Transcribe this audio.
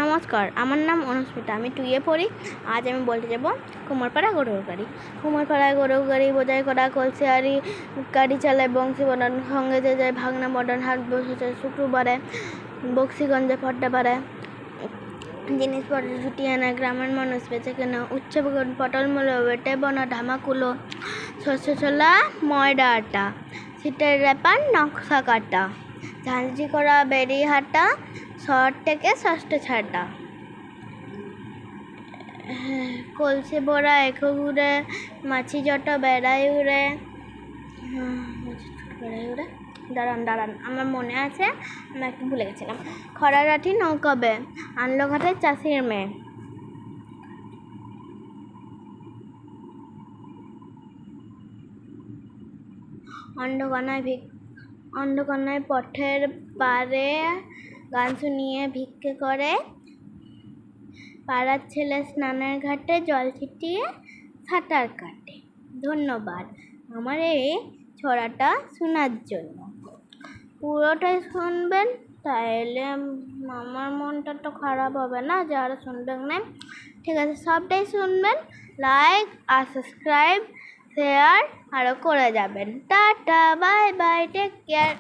নমস্কার, আমার নাম অনুস্মিতা। আমি 2 পড়ি। আজ আমি বলতে যাব কুমারপাড়া গরুর গাড়ি। কুমারপাড়ায় গরুর গাড়ি বোঝাই করা কলসিয়ারি গাড়ি চালায় বংশী বর্ধন, সঙ্গে যে যায় ভাগনা মডার্ন হাট বসেছে শুক্রবারে বক্সিগঞ্জে পড্ডাপাড়ায়। জিনিসপত্র ছুটি আনা গ্রামের মানুষ বেঁচে কেনা উচ্চ পটল মূল্য বেটে বনা ধামাকুলো শস্য ছোলা ময়দা আটা সিটের রেপান নকশা কাটা ঝাঁঝরি করা বেরি হাটা শহর থেকে ষষ্ঠ ছাটা কলসি ভরা এখো ঘুরে মাছি জট বেড়াই উড়ে দাঁড়ান আমার মনে আছে, আমি একটু ভুলে গেছিলাম। খরা রাঠি নৌকাবে আনলো ঘাটে চাষির মেয়ে। অন্ধকন্যায় পথের পারে গান শুনিয়ে ভিক্ষে করে, পাড়ার ছেলে স্নানের ঘাটে জল ছিটিয়ে সাঁতার কাটে। ধন্যবাদ আমার এই ছড়াটা শোনার জন্য। পুরোটাই শুনবেন, তাইলে আমার মনটা তো খারাপ হবে না যারা শুনবেন না। ঠিক আছে, সবটাই শুনবেন, লাইক আর সাবস্ক্রাইব শেয়ার আরও করে যাবেন। Tata, bye bye, take care.